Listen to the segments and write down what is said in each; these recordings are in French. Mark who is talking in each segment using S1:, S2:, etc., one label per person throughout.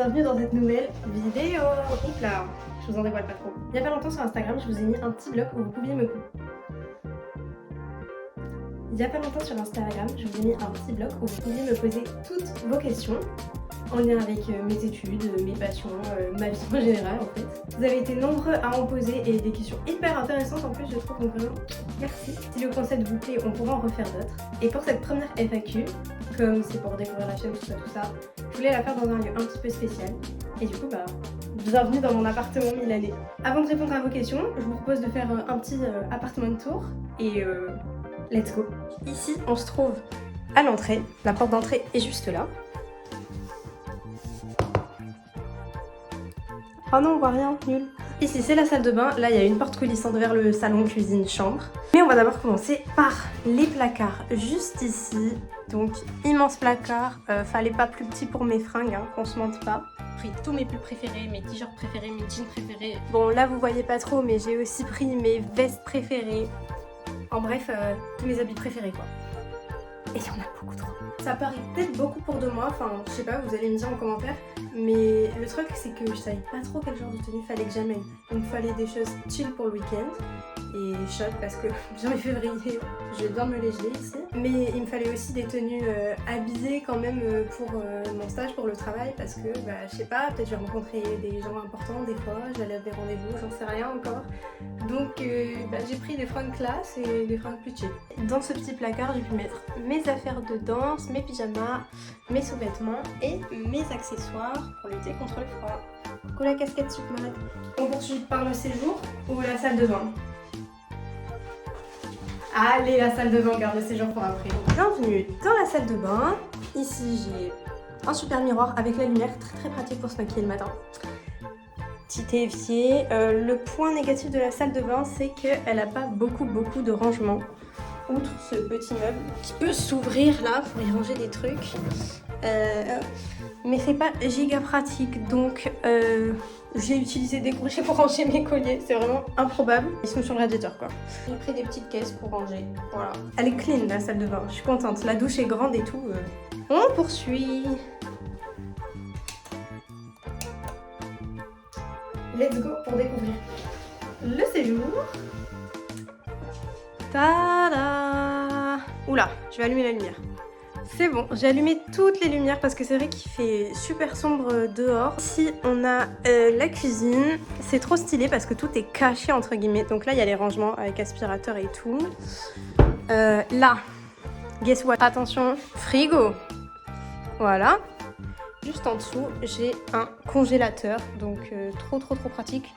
S1: bienvenue dans cette nouvelle vidéo. Oups là, je vous en dévoile pas trop. Il y a pas longtemps sur Instagram, je vous ai mis un petit bloc où vous pouviez me... Il y a pas longtemps sur Instagram, je vous ai mis un petit bloc où vous pouviez me poser toutes vos questions en lien avec mes études, mes passions, ma vie en général en fait. Vous avez été nombreux à en poser et des questions hyper intéressantes en plus je trouve, donc vraiment merci. Si le concept vous plaît, on pourra en refaire d'autres. Et pour cette première FAQ, comme c'est pour découvrir la chaîne, tout ça, je voulais la faire dans un lieu un petit peu spécial. Et du coup bienvenue dans mon appartement milanais. Avant de répondre à vos questions, je vous propose de faire un petit appartement de tour et let's go. Ici on se trouve à l'entrée, la porte d'entrée est juste là. Oh non, on voit rien, nul. Ici, c'est la salle de bain. Là, il y a une porte coulissante vers le salon, cuisine, chambre. Mais on va d'abord commencer par les placards juste ici. Donc, immense placard. Fallait pas plus petit pour mes fringues, hein, qu'on se mente pas. J'ai pris tous mes pulls préférés, mes t-shirts préférés, mes jeans préférés. Bon, là, vous voyez pas trop, mais j'ai aussi pris mes vestes préférées. En bref, tous mes habits préférés, quoi. Et il y en a beaucoup trop. Ça paraît peut-être beaucoup pour 2 mois, enfin je sais pas, vous allez me dire en commentaire. Mais le truc c'est que je savais pas trop quel genre de tenue fallait que j'amène. Donc il fallait des choses chill pour le week-end. Et shot parce que janvier février je vais bien me léger ici. Mais il me fallait aussi des tenues habillées quand même pour mon stage, pour le travail. Parce que je sais pas, peut-être je vais rencontrer des gens importants des fois, j'allais à des rendez-vous, j'en sais rien encore. Donc j'ai pris des fringues classe et des fringues plus chill. Dans ce petit placard j'ai pu mettre mes affaires de danse, mes pyjamas, mes sous-vêtements et mes accessoires pour lutter contre le froid. Coucou la casquette Superman. On poursuit par le séjour ou la salle de bain? Allez, la salle de bain, on garde le séjour pour après. Bienvenue dans la salle de bain. Ici j'ai un super miroir avec la lumière, très pratique pour se maquiller le matin. Petit évier. Le point négatif de la salle de bain, c'est qu'elle n'a pas beaucoup de rangement. Outre ce petit meuble qui peut s'ouvrir là pour y ranger des trucs. Mais c'est pas giga pratique, donc j'ai utilisé des crochets pour ranger mes colliers, c'est vraiment improbable. Ils sont sur le radiateur quoi. J'ai pris des petites caisses pour ranger, voilà. Elle est clean la salle de bain, je suis contente. La douche est grande et tout. On poursuit. Let's go pour découvrir le séjour. Tada! Oula, je vais allumer la lumière. C'est bon, j'ai allumé toutes les lumières parce que c'est vrai qu'il fait super sombre dehors. Ici, on a la cuisine. C'est trop stylé parce que tout est caché entre guillemets. Donc là, il y a les rangements avec aspirateur et tout. Là, guess what? Attention, frigo. Voilà. Juste en dessous, j'ai un congélateur. Donc trop pratique.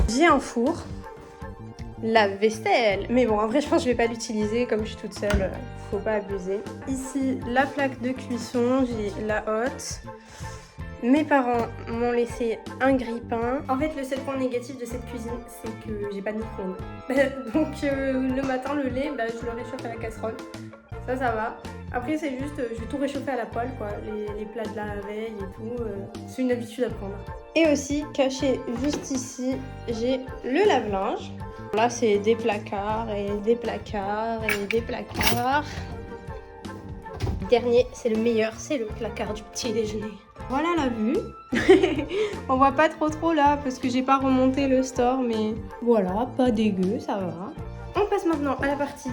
S1: J'ai un four. La vaisselle. Mais bon, en vrai, je pense que je vais pas l'utiliser comme je suis toute seule. Faut pas abuser. Ici, la plaque de cuisson. J'ai la hotte. Mes parents m'ont laissé un grille-pain. En fait, le seul point négatif de cette cuisine, c'est que j'ai pas de micro-ondes. Donc, le matin, le lait, je le réchauffe à la casserole. Ça va. Après, c'est juste, je vais tout réchauffer à la poêle, quoi. Les plats de la veille et tout. C'est une habitude à prendre. Et aussi, caché juste ici, j'ai le lave-linge. Là, c'est des placards et des placards et des placards. Dernier, c'est le meilleur, c'est le placard du petit déjeuner. Voilà la vue. On voit pas trop là parce que j'ai pas remonté le store, mais voilà, pas dégueu, ça va. On passe maintenant à la partie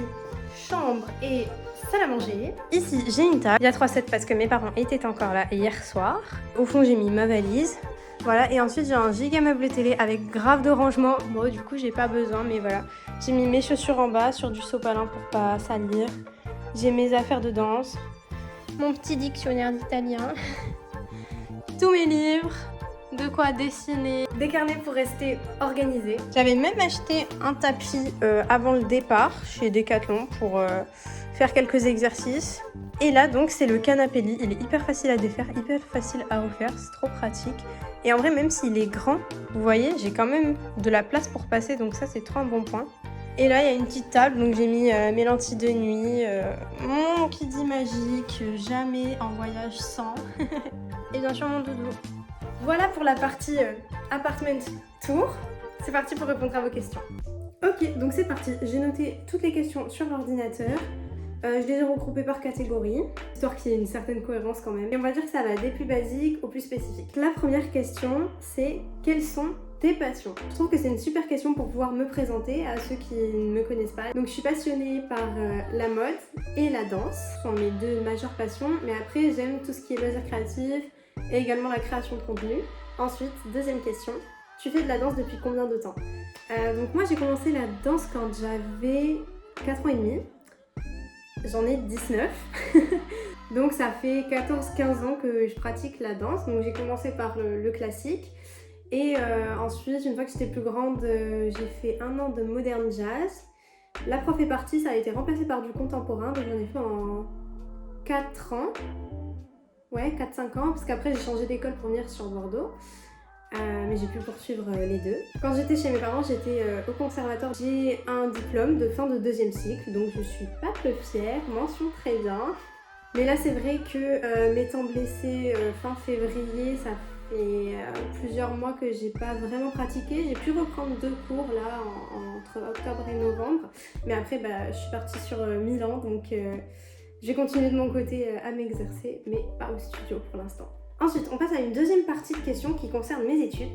S1: chambre et salle à manger. Ici, j'ai une table. Il y a 3 sets parce que mes parents étaient encore là hier soir. Au fond, j'ai mis ma valise. Voilà, et ensuite j'ai un giga meuble télé avec grave de rangement. Bon, du coup, j'ai pas besoin, mais voilà. J'ai mis mes chaussures en bas sur du sopalin pour pas salir. J'ai mes affaires de danse. Mon petit dictionnaire d'italien. Tous mes livres. De quoi dessiner. Des carnets pour rester organisé. J'avais même acheté un tapis avant le départ chez Decathlon pour faire quelques exercices. Et là, donc, c'est le canapé lit. Il est hyper facile à défaire, hyper facile à refaire. C'est trop pratique. Et en vrai, même s'il est grand, vous voyez, j'ai quand même de la place pour passer. Donc ça, c'est trop un bon point. Et là, il y a une petite table. Donc j'ai mis mes lentilles de nuit. Mon Kiddy magique. Jamais en voyage sans. Et bien sûr, mon doudou. Voilà pour la partie apartment tour. C'est parti pour répondre à vos questions. Ok, donc c'est parti. J'ai noté toutes les questions sur l'ordinateur. Je les ai regroupés par catégorie, histoire qu'il y ait une certaine cohérence quand même. Et on va dire que ça va des plus basiques aux plus spécifiques. La première question, c'est quelles sont tes passions? Je trouve que c'est une super question pour pouvoir me présenter à ceux qui ne me connaissent pas. Donc je suis passionnée par la mode et la danse, ce sont mes deux majeures passions, mais après j'aime tout ce qui est loisirs créatifs et également la création de contenu. Ensuite, deuxième question, tu fais de la danse depuis combien de temps? Donc moi j'ai commencé la danse quand j'avais 4 ans et demi, j'en ai 19. Donc ça fait 14-15 ans que je pratique la danse, donc j'ai commencé par le classique. Et ensuite, une fois que j'étais plus grande, j'ai fait 1 an de modern jazz. La prof est partie, ça a été remplacé par du contemporain, donc j'en ai fait en 4 ans. Ouais, 4-5 ans, parce qu'après j'ai changé d'école pour venir sur Bordeaux. Mais j'ai pu poursuivre les deux. Quand j'étais chez mes parents, j'étais au conservatoire. J'ai un diplôme de fin de 2e cycle, donc je suis pas peu fière, mention très bien. Mais là, c'est vrai que m'étant blessée fin février, ça fait plusieurs mois que j'ai pas vraiment pratiqué. J'ai pu reprendre 2 cours là entre octobre et novembre. Mais après, je suis partie sur Milan, donc je vais continuer de mon côté à m'exercer, mais pas au studio pour l'instant. Ensuite, on passe à une deuxième partie de questions qui concerne mes études.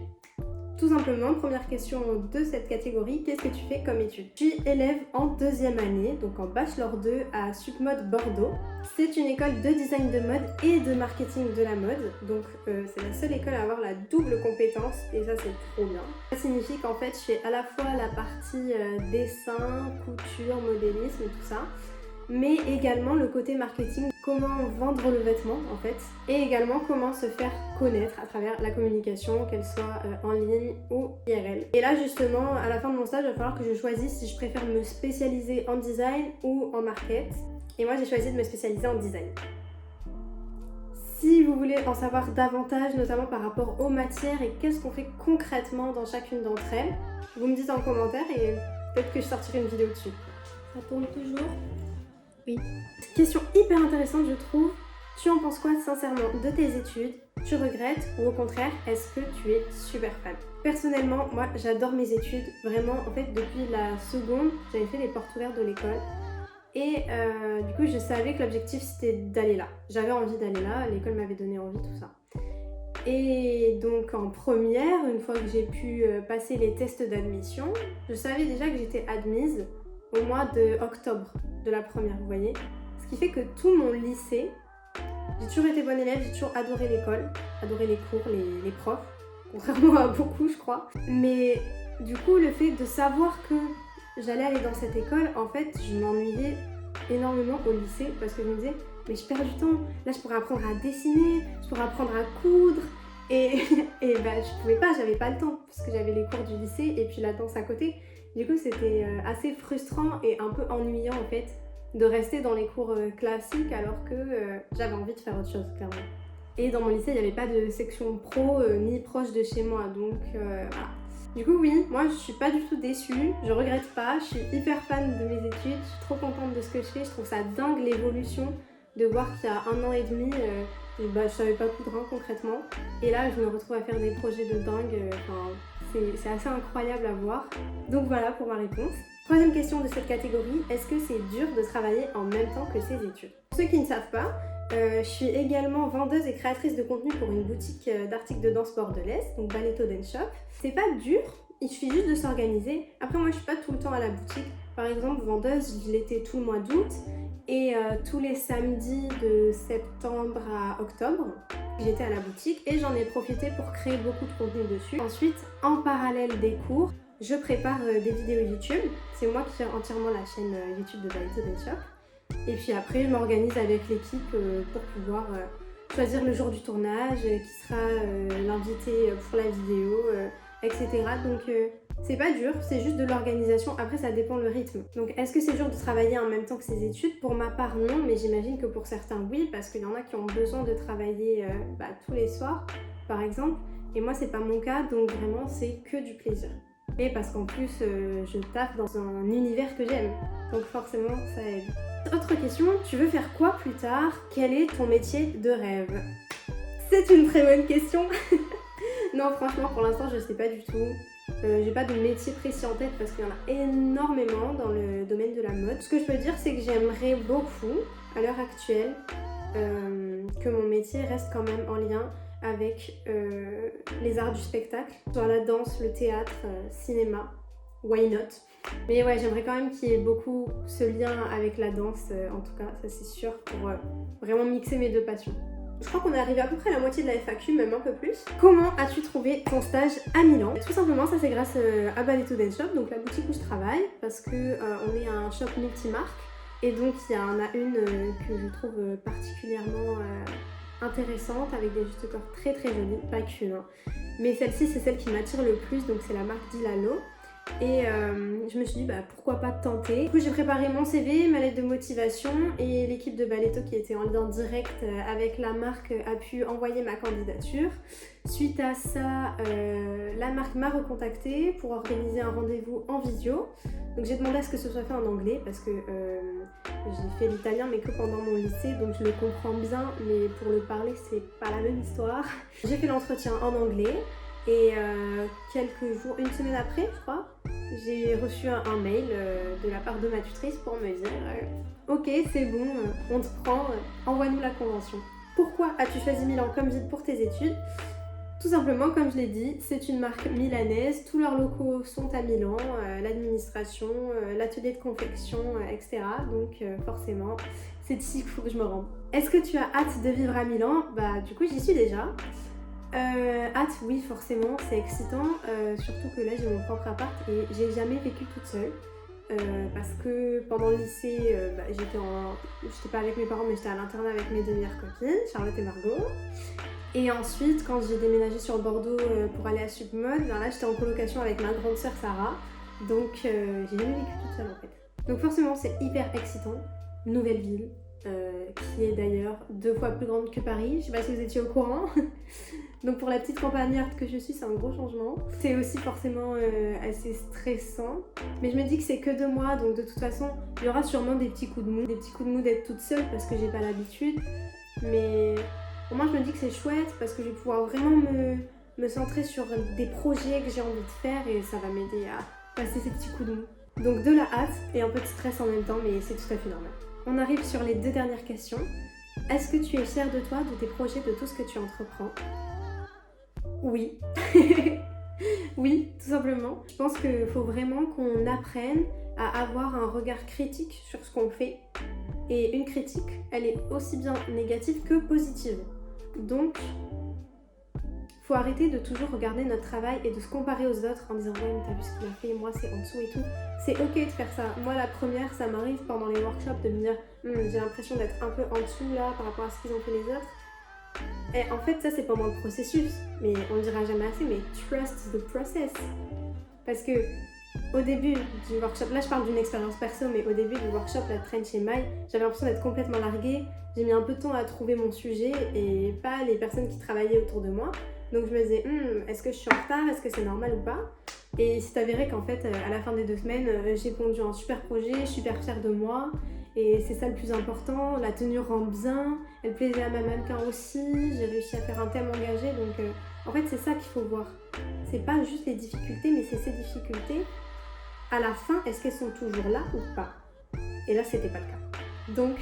S1: Tout simplement, première question de cette catégorie, qu'est-ce que tu fais comme études? Je suis élève en 2e année, donc en Bachelor 2 à Submode Bordeaux. C'est une école de design de mode et de marketing de la mode, donc c'est la seule école à avoir la double compétence et ça c'est trop bien. Ça signifie qu'en fait je fais à la fois la partie dessin, couture, modélisme et tout ça, mais également le côté marketing, comment vendre le vêtement en fait, et également comment se faire connaître à travers la communication, qu'elle soit en ligne ou IRL. Et là justement, à la fin de mon stage, il va falloir que je choisisse si je préfère me spécialiser en design ou en market. Et moi j'ai choisi de me spécialiser en design. Si vous voulez en savoir davantage, notamment par rapport aux matières et qu'est-ce qu'on fait concrètement dans chacune d'entre elles, vous me dites en commentaire et peut-être que je sortirai une vidéo dessus. Ça tourne toujours? Oui. Question hyper intéressante je trouve. Tu en penses quoi sincèrement de tes études? Tu regrettes ou au contraire est-ce que tu es super fan? Personnellement, moi j'adore mes études. Vraiment, en fait depuis la seconde, j'avais fait les portes ouvertes de l'école. Et du coup je savais que l'objectif c'était d'aller là. J'avais envie d'aller là, l'école m'avait donné envie, tout ça. Et donc en première, une fois que j'ai pu passer les tests d'admission, je savais déjà que j'étais admise au mois de octobre de la première, vous voyez. Ce qui fait que tout mon lycée, j'ai toujours été bonne élève, j'ai toujours adoré l'école, adoré les cours, les profs, contrairement à beaucoup je crois. Mais du coup le fait de savoir que j'allais aller dans cette école, en fait je m'ennuyais énormément au lycée parce que je me disais mais je perds du temps, là je pourrais apprendre à dessiner, je pourrais apprendre à coudre et je pouvais pas, j'avais pas le temps parce que j'avais les cours du lycée et puis la danse à côté. Du coup c'était assez frustrant et un peu ennuyant en fait de rester dans les cours classiques alors que j'avais envie de faire autre chose clairement. Et dans mon lycée il n'y avait pas de section pro ni proche de chez moi donc voilà. Du coup oui, moi je suis pas du tout déçue, je regrette pas, je suis hyper fan de mes études, je suis trop contente de ce que je fais, je trouve ça dingue l'évolution de voir qu'il y a 1 an et demi, je savais pas coudre concrètement et là je me retrouve à faire des projets de dingue, c'est assez incroyable à voir. Donc voilà pour ma réponse. Troisième question de cette catégorie, est-ce que c'est dur de travailler en même temps que ses études? Pour ceux qui ne savent pas, je suis également vendeuse et créatrice de contenu pour une boutique d'articles de danse bordelaise, donc Balletto Dance Shop. C'est pas dur, il suffit juste de s'organiser. Après moi je suis pas tout le temps à la boutique. Par exemple vendeuse, je l'étais tout le mois d'août et tous les samedis de septembre à octobre, j'étais à la boutique et j'en ai profité pour créer beaucoup de contenu dessus. Ensuite, en parallèle des cours, je prépare des vidéos YouTube. C'est moi qui gère entièrement la chaîne YouTube de Balletto Dance Shop. Et puis après, je m'organise avec l'équipe pour pouvoir choisir le jour du tournage, qui sera l'invité pour la vidéo, etc. Donc c'est pas dur, c'est juste de l'organisation. Après, ça dépend le rythme. Donc est-ce que c'est dur de travailler en même temps que ses études? Pour ma part, non, mais j'imagine que pour certains, oui, parce qu'il y en a qui ont besoin de travailler tous les soirs, par exemple. Et moi, c'est pas mon cas, donc vraiment, c'est que du plaisir. Et parce qu'en plus, je taffe dans un univers que j'aime. Donc forcément, ça aide. Autre question, tu veux faire quoi plus tard? Quel est ton métier de rêve? C'est une très bonne question. Non, franchement, pour l'instant, je sais pas du tout. J'ai pas de métier précis en tête parce qu'il y en a énormément dans le domaine de la mode. Ce que je peux dire, c'est que j'aimerais beaucoup, à l'heure actuelle, que mon métier reste quand même en lien avec les arts du spectacle, soit la danse, le théâtre, cinéma, why not. Mais ouais, j'aimerais quand même qu'il y ait beaucoup ce lien avec la danse, en tout cas, ça c'est sûr, pour vraiment mixer mes deux passions. Je crois qu'on est arrivé à peu près à la moitié de la FAQ, même un peu plus. Comment as-tu trouvé ton stage à Milan? Tout simplement, ça c'est grâce à Balletto Dance Shop, donc la boutique où je travaille, parce que on est un shop multimarque, et donc il y en a une que je trouve particulièrement intéressante, avec des justes corps très très jolis, pas qu'une, hein. Mais celle-ci c'est celle qui m'attire le plus, donc c'est la marque Dilalo. Et je me suis dit pourquoi pas tenter. Du coup j'ai préparé mon CV, ma lettre de motivation, et l'équipe de Balletto qui était en lien direct avec la marque a pu envoyer ma candidature. Suite à ça, la marque m'a recontactée pour organiser un rendez-vous en visio. Donc j'ai demandé à ce que ce soit fait en anglais parce que j'ai fait l'italien mais que pendant mon lycée, donc je le comprends bien, mais pour le parler c'est pas la même histoire. J'ai fait l'entretien en anglais. Et quelques jours, une semaine après, je crois, j'ai reçu un mail de la part de ma tutrice pour me dire ok, c'est bon, on te prend, envoie-nous la convention. Pourquoi as-tu choisi Milan comme ville pour tes études? Tout simplement, comme je l'ai dit, c'est une marque milanaise, tous leurs locaux sont à Milan, l'administration, l'atelier de confection, etc. Donc forcément, c'est ici qu'il faut que je me rende. Est-ce que tu as hâte de vivre à Milan? Du coup, j'y suis déjà. Hâte, oui, forcément, c'est excitant, surtout que là j'ai mon propre appart et j'ai jamais vécu toute seule parce que pendant le lycée, j'étais pas avec mes parents mais j'étais à l'internat avec mes deux meilleures copines, Charlotte et Margot. Et ensuite, quand j'ai déménagé sur Bordeaux pour aller à Submode, là j'étais en colocation avec ma grande sœur Sarah, donc j'ai jamais vécu toute seule en fait. Donc forcément c'est hyper excitant, nouvelle ville. Qui est d'ailleurs 2 fois plus grande que Paris, je sais pas si vous étiez au courant. Donc pour la petite campagnarde que je suis, c'est un gros changement. C'est aussi forcément assez stressant, mais je me dis que c'est que 2 mois, donc de toute façon il y aura sûrement des petits coups de mou d'être toute seule parce que j'ai pas l'habitude, mais au moins je me dis que c'est chouette parce que je vais pouvoir vraiment me centrer sur des projets que j'ai envie de faire et ça va m'aider à passer ces petits coups de mou. Donc de la hâte et un peu de stress en même temps, mais c'est tout à fait normal. On arrive sur les 2 dernières questions. Est-ce que tu es fière de toi, de tes projets, de tout ce que tu entreprends? Oui. Oui, tout simplement. Je pense qu'il faut vraiment qu'on apprenne à avoir un regard critique sur ce qu'on fait. Et une critique, elle est aussi bien négative que positive. Donc, faut arrêter de toujours regarder notre travail et de se comparer aux autres en disant ouais mais t'as vu ce qu'il a fait, moi c'est en dessous et tout. C'est ok de faire ça. Moi la première, ça m'arrive pendant les workshops de me dire j'ai l'impression d'être un peu en dessous là par rapport à ce qu'ils ont fait les autres. Et en fait ça c'est pendant le processus, mais on le dira jamais assez, mais trust the process. Parce que au début du workshop, là je parle d'une expérience perso, mais au début du workshop, la train chez Maï, j'avais l'impression d'être complètement larguée. J'ai mis un peu de temps à trouver mon sujet et pas les personnes qui travaillaient autour de moi. Donc je me disais, est-ce que je suis en retard, est-ce que c'est normal ou pas? Et il s'est avéré qu'en fait, à la fin des 2 semaines, j'ai pondu un super projet, je suis super fière de moi. Et c'est ça le plus important, la tenue rend bien, elle plaisait à ma mannequin aussi, j'ai réussi à faire un thème engagé. Donc en fait, c'est ça qu'il faut voir. C'est pas juste les difficultés, mais c'est ces difficultés. À la fin, est-ce qu'elles sont toujours là ou pas? Et là, c'était pas le cas. Donc,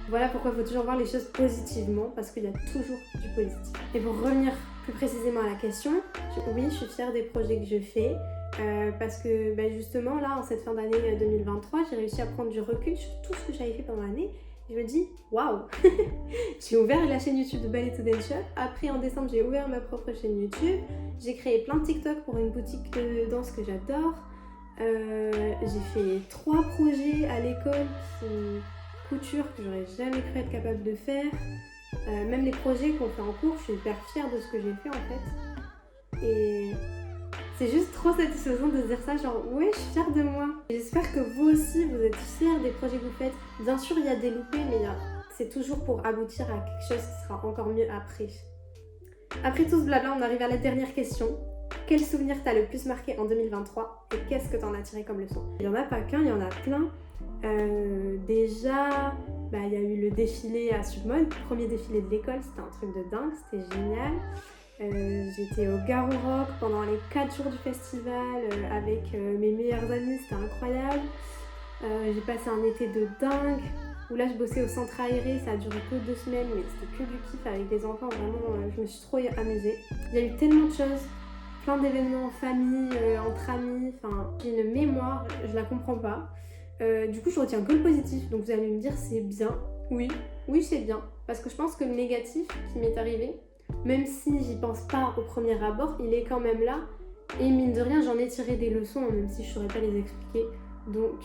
S1: voilà pourquoi il faut toujours voir les choses positivement, parce qu'il y a toujours du positif. Et pour revenir plus précisément à la question, oui, je suis fière des projets que je fais, parce que justement, là, en cette fin d'année 2023, j'ai réussi à prendre du recul sur tout ce que j'avais fait pendant l'année. Je me dis, waouh. J'ai ouvert la chaîne YouTube de Balletto Dance Shop. Après, en décembre, j'ai ouvert ma propre chaîne YouTube. J'ai créé plein de TikTok pour une boutique de danse que j'adore. J'ai fait 3 projets à l'école couture que j'aurais jamais cru être capable de faire. Même les projets qu'on fait en cours, je suis hyper fière de ce que j'ai fait en fait. Et c'est juste trop satisfaisant de se dire ça, genre ouais, je suis fière de moi. J'espère que vous aussi, vous êtes fiers des projets que vous faites. Bien sûr, il y a des loupés, mais c'est toujours pour aboutir à quelque chose qui sera encore mieux après. Après tout ce blabla, on arrive à la dernière question. Quel souvenir t'a le plus marqué en 2023 et qu'est-ce que t'en as tiré comme leçon? Il n'y en a pas qu'un, il y en a plein. Déjà, il y a eu le défilé à Submode, le premier défilé de l'école, c'était un truc de dingue, c'était génial.
S2: J'étais au Garou Rock pendant les 4 jours du festival avec mes meilleurs amis, c'était incroyable. J'ai passé un été de dingue où là je bossais au centre aéré, ça a duré que 2 semaines mais c'était que du kiff avec les enfants, vraiment je me suis trop amusée. Il y a eu tellement de choses, plein d'événements en famille, entre amis, enfin j'ai une mémoire, je la comprends pas. Du coup je retiens que le positif, donc vous allez me dire c'est bien. Oui c'est bien, parce que je pense que le négatif qui m'est arrivé, même si j'y pense pas au premier abord, il est quand même là. Et mine de rien, j'en ai tiré des leçons, même si je saurais pas les expliquer. Donc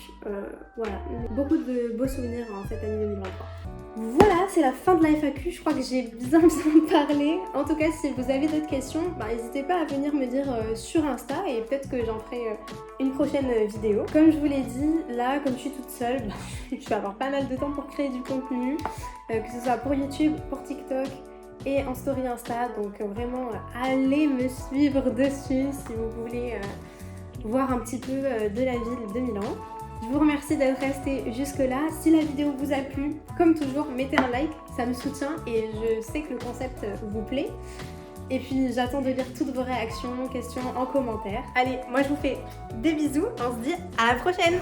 S2: voilà, beaucoup de beaux souvenirs en cette année 2023. Voilà, c'est la fin de la FAQ, je crois que j'ai bien parlé. En tout cas, si vous avez d'autres questions, n'hésitez pas à venir me dire sur Insta et peut-être que j'en ferai une prochaine vidéo. Comme je vous l'ai dit, là, comme je suis toute seule, je vais avoir pas mal de temps pour créer du contenu, que ce soit pour YouTube, pour TikTok et en story Insta. Donc vraiment, allez me suivre dessus si vous voulez voir un petit peu de la ville de Milan. Je vous remercie d'être resté jusque là. Si la vidéo vous a plu, comme toujours, mettez un like, ça me soutient et je sais que le concept vous plaît. Et puis j'attends de lire toutes vos réactions, questions en commentaire. Allez, moi je vous fais des bisous, on se dit à la prochaine!